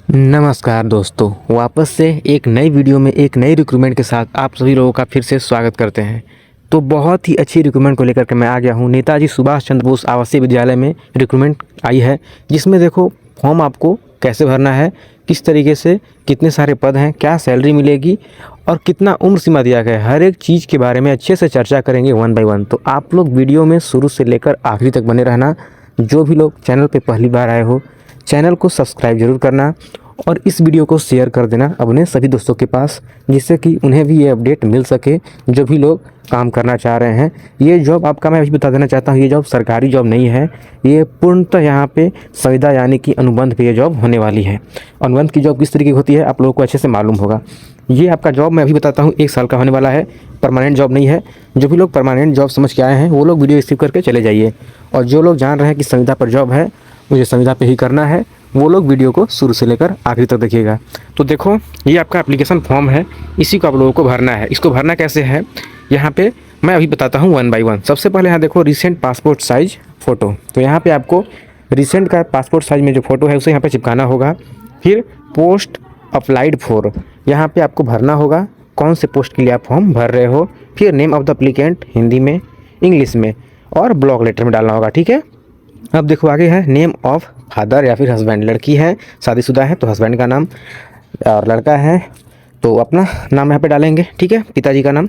नमस्कार दोस्तों, वापस से एक नई वीडियो में एक नई रिक्रूटमेंट के साथ आप सभी लोगों का फिर से स्वागत करते हैं। तो बहुत ही अच्छी रिक्रूटमेंट को लेकर के मैं आ गया हूँ। नेताजी सुभाष चंद्र बोस आवासीय विद्यालय में रिक्रूटमेंट आई है, जिसमें देखो फॉर्म आपको कैसे भरना है, किस तरीके से, कितने सारे पद हैं, क्या सैलरी मिलेगी और कितना उम्र सीमा दिया गया है, हर एक चीज़ के बारे में अच्छे से चर्चा करेंगे वन बाय वन। तो आप लोग वीडियो में शुरू से लेकर आखिरी तक बने रहना। जो भी लोग चैनल पर पहली बार आए हो, चैनल को सब्सक्राइब जरूर करना और इस वीडियो को शेयर कर देना अपने सभी दोस्तों के पास, जिससे कि उन्हें भी ये अपडेट मिल सके जो भी लोग काम करना चाह रहे हैं। ये जॉब आपका मैं अभी बता देना चाहता हूँ, ये जॉब सरकारी जॉब नहीं है, ये पूर्णतः यहाँ पे संविदा यानी कि अनुबंध पे ये जॉब होने वाली है। अनुबंध की जॉब किस तरीके की होती है आप लोगों को अच्छे से मालूम होगा। ये आपका जॉब मैं अभी बताता हूँ 1 साल का होने वाला है, परमानेंट जॉब नहीं है। जो भी लोग परमानेंट जॉब समझ के आए हैं वो लोग वीडियो स्किप करके चले जाइए, और जो लोग जान रहे हैं कि संविदा पर जॉब है, मुझे संविदा पे ही करना है, वो लोग वीडियो को शुरू से लेकर आखिरी तक देखिएगा। तो देखो, ये आपका एप्लीकेशन फॉर्म है, इसी को आप लोगों को भरना है। इसको भरना कैसे है यहाँ पे मैं अभी बताता हूँ वन बाय वन। सबसे पहले यहाँ देखो रिसेंट पासपोर्ट साइज फ़ोटो, तो यहाँ पे आपको रिसेंट का पासपोर्ट साइज में जो फ़ोटो है उसे यहाँ पे चिपकाना होगा। फिर पोस्ट अप्लाइड फॉर, यहाँ पे आपको भरना होगा कौन से पोस्ट के लिए आप फॉर्म भर रहे हो। फिर name of the applicant Hindi में, इंग्लिश में और ब्लॉक लेटर में डालना होगा, ठीक है। अब देखो आगे है नेम ऑफ़ फादर या फिर हस्बैंड। लड़की है, शादीशुदा है तो हस्बैंड का नाम, और लड़का है तो अपना नाम यहाँ पे डालेंगे, ठीक है, पिताजी का नाम।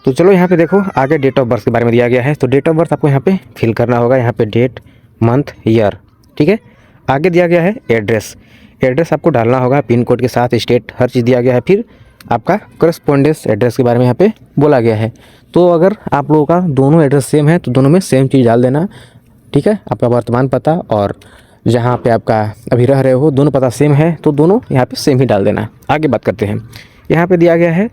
तो चलो यहाँ पे देखो आगे डेट ऑफ बर्थ के बारे में दिया गया है, तो डेट ऑफ बर्थ आपको यहाँ पे फिल करना होगा, यहाँ पे डेट, मंथ, ईयर, ठीक है। आगे दिया गया है एड्रेस, एड्रेस आपको डालना होगा पिन कोड के साथ, स्टेट, हर चीज़ दिया गया है। फिर आपका करस्पॉन्डेंस एड्रेस के बारे में यहाँ पे बोला गया है। तो अगर आप लोगों का दोनों एड्रेस सेम है तो दोनों में सेम चीज़ डाल देना, ठीक है। आपका वर्तमान पता और जहाँ पे आपका अभी रह रहे हो दोनों पता सेम है तो दोनों यहाँ पे सेम ही डाल देना। आगे बात करते हैं, यहाँ पे दिया गया है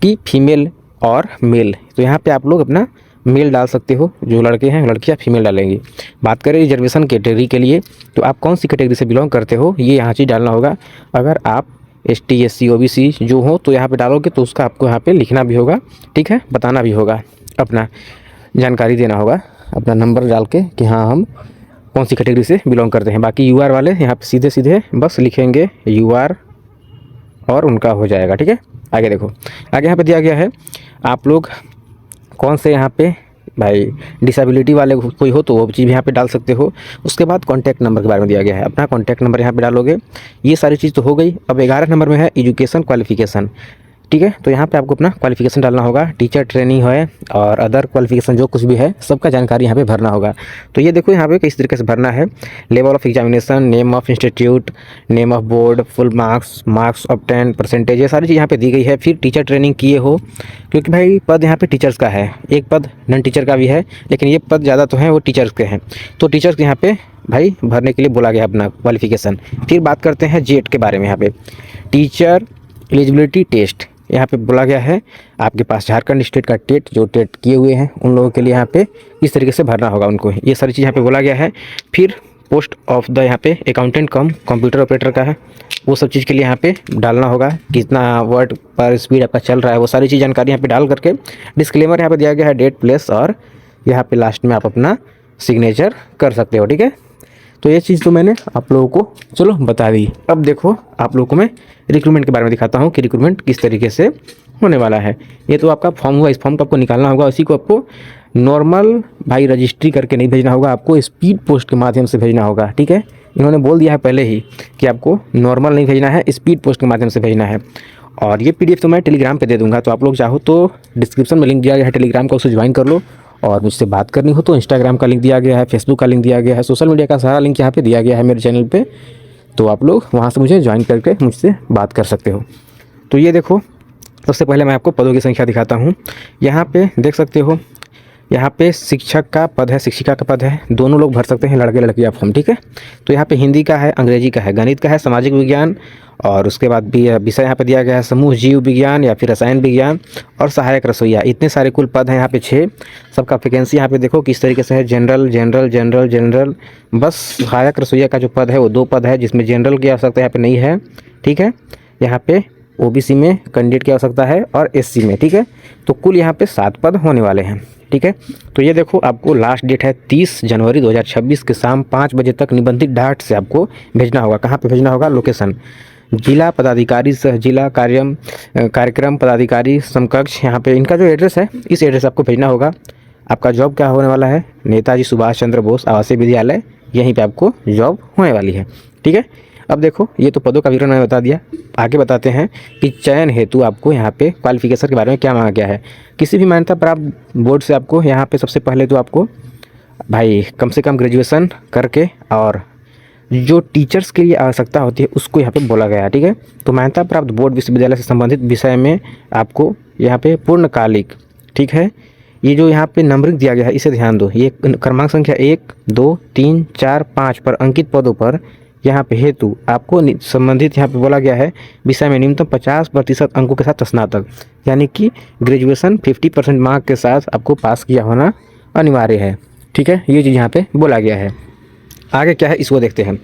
कि फीमेल और मेल, तो यहाँ पे आप लोग अपना मेल डाल सकते हो, जो लड़के हैं लड़कियाँ फीमेल डालेंगी। बात करें रिजर्वेशन कैटेगरी के लिए, तो आप कौन सी कैटेगरी से बिलोंग करते हो ये यहाँ चीज़ डालना होगा। अगर आप ST SC OBC जो हो तो यहाँ पे डालोगे तो उसका आपको यहाँ पे लिखना भी होगा, ठीक है, बताना भी होगा, अपना जानकारी देना होगा, अपना नंबर डाल के कि हाँ हम कौन सी कैटेगरी से बिलोंग करते हैं। बाकी UR वाले यहाँ पे सीधे सीधे बस लिखेंगे UR और उनका हो जाएगा, ठीक है। आगे देखो, आगे यहाँ पे दिया गया है आप लोग कौन से यहाँ पे भाई डिसेबिलिटी वाले कोई हो तो वो चीज़ भी यहाँ पे डाल सकते हो। उसके बाद कॉन्टैक्ट नंबर के बारे में दिया गया है, अपना कॉन्टैक्ट नंबर यहाँ पे डालोगे। ये सारी चीज़ तो हो गई। अब 11 नंबर में है एजुकेशन क्वालिफिकेशन, ठीक है। तो यहाँ पे आपको अपना क्वालिफिकेशन डालना होगा, टीचर ट्रेनिंग है और अदर क्वालिफिकेशन जो कुछ भी है सबका जानकारी यहाँ पे भरना होगा। तो ये देखो यहाँ पे किस तरीके से भरना है, level of examination, name of institute, name of board, full marks, marks obtain, percentage, ये सारी चीज़ यहाँ पे दी गई है। फिर टीचर ट्रेनिंग किए हो, क्योंकि भाई पद यहाँ पे टीचर्स का है, एक पद नॉन टीचर का भी है, लेकिन ये पद ज़्यादा तो हैं वो टीचर्स के हैं, तो टीचर्स के यहाँ पे भाई भरने के लिए बोला गया अपना क्वालिफिकेशन। फिर बात करते हैं जेट के बारे में, यहाँ पे टीचर एलिजिबिलिटी टेस्ट यहाँ पे बोला गया है आपके पास झारखंड स्टेट का टेट, जो टेट किए हुए हैं उन लोगों के लिए यहाँ पे इस तरीके से भरना होगा उनको, ये सारी चीज़ यहाँ पे बोला गया है। फिर पोस्ट ऑफ द यहाँ पे अकाउंटेंट कम कंप्यूटर ऑपरेटर का है, वो सब चीज़ के लिए यहाँ पे डालना होगा, कितना वर्ड पर स्पीड आपका चल रहा है, वो सारी चीज़ जानकारी यहाँ पे डाल करके डिस्क्लेमर यहाँ पे दिया गया है, डेट, प्लेस और यहाँ पे लास्ट में आप अपना सिग्नेचर कर सकते हो, ठीक है। तो ये चीज़ तो मैंने आप लोगों को चलो बता दी। अब देखो आप लोगों को मैं रिक्रूटमेंट के बारे में दिखाता हूँ कि रिक्रूटमेंट किस तरीके से होने वाला है। ये तो आपका फॉर्म हुआ, इस फॉर्म को आपको निकालना होगा, इसी को आपको नॉर्मल भाई रजिस्ट्री करके नहीं भेजना होगा, आपको स्पीड पोस्ट के माध्यम से भेजना होगा, ठीक है। इन्होंने बोल दिया है पहले ही कि आपको नॉर्मल नहीं भेजना है, स्पीड पोस्ट के माध्यम से भेजना है। और ये PDF तो मैं टेलीग्राम पर दे दूँगा, तो आप लोग चाहो तो डिस्क्रिप्शन में लिंक दिया गया है टेलीग्राम का, उसे ज्वाइन कर लो। और मुझसे बात करनी हो तो इंस्टाग्राम का लिंक दिया गया है, फेसबुक का लिंक दिया गया है, सोशल मीडिया का सारा लिंक यहाँ पे दिया गया है मेरे चैनल पे, तो आप लोग वहाँ से मुझे ज्वाइन करके मुझसे बात कर सकते हो। तो ये देखो, सबसे पहले मैं आपको पदों की संख्या दिखाता हूँ। यहाँ पे देख सकते हो, यहाँ पे शिक्षक का पद है, शिक्षिका का पद है, दोनों लोग भर सकते हैं, लड़के लड़कियाँ फॉर्म, ठीक है। तो यहाँ पे हिंदी का है, अंग्रेजी का है, गणित का है, सामाजिक विज्ञान, और उसके बाद भी विषय यहाँ पे दिया गया है समूह जीव विज्ञान या फिर रसायन विज्ञान और सहायक रसोईया। इतने सारे कुल पद हैं यहाँ पे 6। सबका वैकेंसी यहाँ पे देखो किस तरीके से है, जनरल जनरल जनरल जनरल, बस सहायक रसोईया का जो पद है वो 2 पद है, जिसमें जनरल की आवश्यकता यहाँ पे नहीं है, ठीक है। यहाँ पे OBC में कैंडिडेट की आवश्यकता है और SC में, ठीक है। तो कुल यहाँ पे 7 पद होने वाले हैं, ठीक है। तो ये देखो आपको लास्ट डेट है 30 जनवरी 2026 के शाम 5 बजे तक निबंधित डाक से आपको भेजना होगा। कहाँ पे भेजना होगा, लोकेशन जिला पदाधिकारी सह जिला कार्यक्रम पदाधिकारी समकक्ष। यहाँ पे इनका जो एड्रेस है इस एड्रेस आपको भेजना होगा। आपका जॉब क्या होने वाला है, नेताजी सुभाष चंद्र बोस आवासीय विद्यालय, यहीं पे आपको जॉब होने वाली है। ठीक है, अब देखो ये तो पदों का विवरण मैंने बता दिया। आगे बताते हैं कि चयन हेतु आपको यहाँ पे क्वालिफिकेशन के बारे में क्या मांगा गया है। किसी भी मान्यता प्राप्त बोर्ड से आपको यहाँ पे सबसे पहले तो आपको भाई कम से कम ग्रेजुएशन करके और जो टीचर्स के लिए आवश्यकता होती है उसको यहाँ पे बोला गया है। ठीक है, तो मान्यता प्राप्त बोर्ड विश्वविद्यालय से संबंधित विषय में आपको यहाँ पे पूर्णकालिक, ठीक है, ये जो यहाँ पे नंबरिंग दिया गया है इसे ध्यान दो। ये क्रमांक संख्या 1, 2, 3, 4, 5 पर अंकित पदों पर यहाँ पे हेतु आपको संबंधित यहाँ पे बोला गया है विषय में न्यूनतम 50% अंकों के साथ स्नातक, यानी कि ग्रेजुएशन 50% मार्क के साथ आपको पास किया होना अनिवार्य है। ठीक है, ये चीज़ यहाँ पे बोला गया है। आगे क्या है इसको देखते हैं।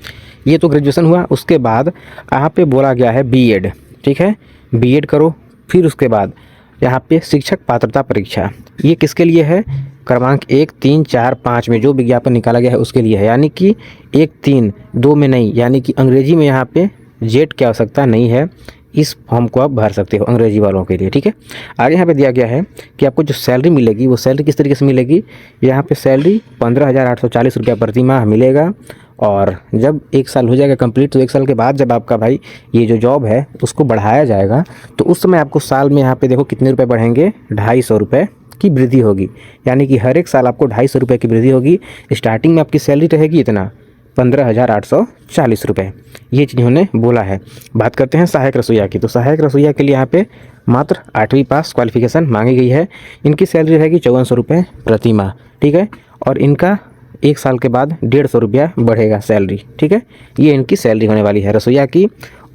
ये तो ग्रेजुएशन हुआ, उसके बाद यहाँ पे बोला गया है बीएड। ठीक है, बीएड करो। फिर उसके बाद यहाँ पे शिक्षक पात्रता परीक्षा, ये किसके लिए है, क्रमांक 1, 3, 4, 5 में जो विज्ञापन निकाला गया है उसके लिए है, यानी कि 1, 3, 2 में नहीं, यानी कि अंग्रेजी में यहाँ पे जेट की आवश्यकता नहीं है। इस फॉर्म को आप भर सकते हो अंग्रेजी वालों के लिए। ठीक है, आगे यहाँ पे दिया गया है कि आपको जो सैलरी मिलेगी वो सैलरी किस तरीके से मिलेगी। यहाँ पे सैलरी 15,840 रुपया प्रति माह मिलेगा। और जब 1 साल हो जाएगा कंप्लीट, तो 1 साल के बाद जब आपका भाई ये जो जॉब है उसको बढ़ाया जाएगा तो उस समय आपको साल में यहाँ पे देखो कितने रुपए बढ़ेंगे, 250 रुपये की वृद्धि होगी। यानी कि हर एक साल आपको 250 रुपये की वृद्धि होगी। स्टार्टिंग में आपकी सैलरी रहेगी इतना 15,840 रुपये। ये चीज़ उन्होंने बोला है। बात करते हैं सहायक रसोईया की, तो सहायक रसोईया के लिए यहाँ पे मात्र 8वीं पास क्वालिफिकेशन मांगी गई है। इनकी सैलरी रहेगी 5400 रुपये प्रति माह। ठीक है, और इनका 1 साल के बाद 150 रुपया बढ़ेगा सैलरी। ठीक है, ये इनकी सैलरी होने वाली है रसोईया की।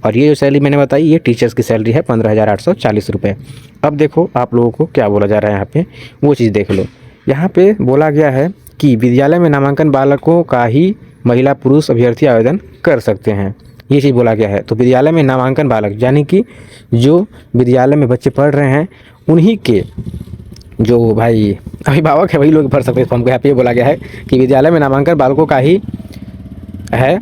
और ये जो सैलरी मैंने बताई ये टीचर्स की सैलरी है 15,840 रुपये। अब देखो आप लोगों को क्या बोला जा रहा है यहाँ पे, वो चीज़ देख लो। यहाँ पे बोला गया है कि विद्यालय में नामांकन बालकों का ही महिला पुरुष अभ्यर्थी आवेदन कर सकते हैं, ये चीज़ बोला गया है। तो विद्यालय में नामांकन बालक यानी कि जो विद्यालय में बच्चे पढ़ रहे हैं उन्हीं के जो भाई अभिभावक है वही लोग भर सकते हैं फॉर्म को। यहाँ पे बोला गया है कि विद्यालय में नामांकन बालकों का ही है।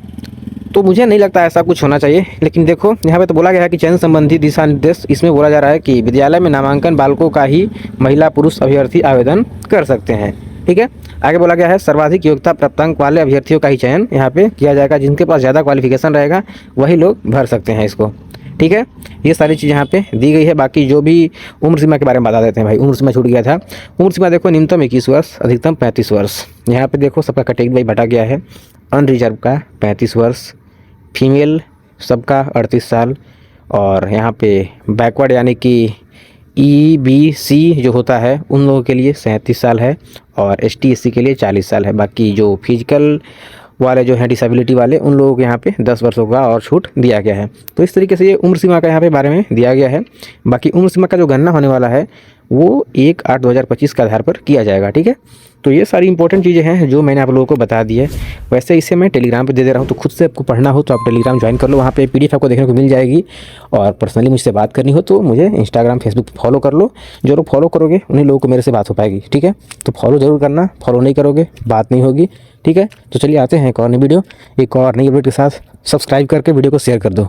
तो मुझे नहीं लगता ऐसा कुछ होना चाहिए, लेकिन देखो यहाँ पे तो बोला गया है कि चयन संबंधी दिशा निर्देश, इसमें बोला जा रहा है कि विद्यालय में नामांकन बालकों का ही महिला पुरुष अभ्यर्थी आवेदन कर सकते हैं। ठीक है, आगे बोला गया है सर्वाधिक योग्यता प्राप्तांक वाले अभ्यर्थियों का ही चयन यहाँ पे किया जाएगा। जिनके पास ज़्यादा क्वालिफिकेशन रहेगा वही लोग भर सकते हैं इसको। ठीक है, ये सारी चीज़ यहाँ पे दी गई है। बाकी जो भी उम्र सीमा के बारे में बता देते हैं भाई, उम्र सीमा छूट गया था। उम्र सीमा देखो न्यूनतम 21 वर्ष, अधिकतम 35 वर्ष। यहाँ पे देखो सबका कैटेगरी भाई बटा गया है। अनरिजर्व का 35 वर्ष, फीमेल सबका 38 साल, और यहाँ पे बैकवर्ड यानी कि EBC जो होता है उन लोगों के लिए 37 साल है, और ST SC के लिए 40 साल है। बाकी जो फिजिकल वाले जो हैं डिसेबिलिटी वाले उन लोगों को यहाँ पे 10 वर्षों का और छूट दिया गया है। तो इस तरीके से ये उम्र सीमा का यहाँ पे बारे में दिया गया है। बाकी उम्र सीमा का जो गणना होने वाला है वो 1/8/2025 के आधार पर किया जाएगा। ठीक है, तो ये सारी इंपॉर्टेंट चीज़ें हैं जो मैंने आप लोगों को बता दी है। वैसे इसे मैं टेलीग्राम पे दे रहा हूँ, तो खुद से आपको पढ़ना हो तो आप टेलीग्राम ज्वाइन कर लो, वहाँ पे PDF आपको देखने को मिल जाएगी। और पर्सनली मुझसे बात करनी हो तो मुझे इंस्टाग्राम फेसबुक फॉलो कर लो। जो लोग फॉलो करोगे उन्हीं लोगों को मेरे से बात हो पाएगी। ठीक है, तो फॉलो ज़रूर करना, फॉलो नहीं करोगे बात नहीं होगी। ठीक है, तो चलिए आते हैं एक और नई वीडियो एक और नई अपडेट के साथ। सब्सक्राइब करके वीडियो को शेयर कर दो।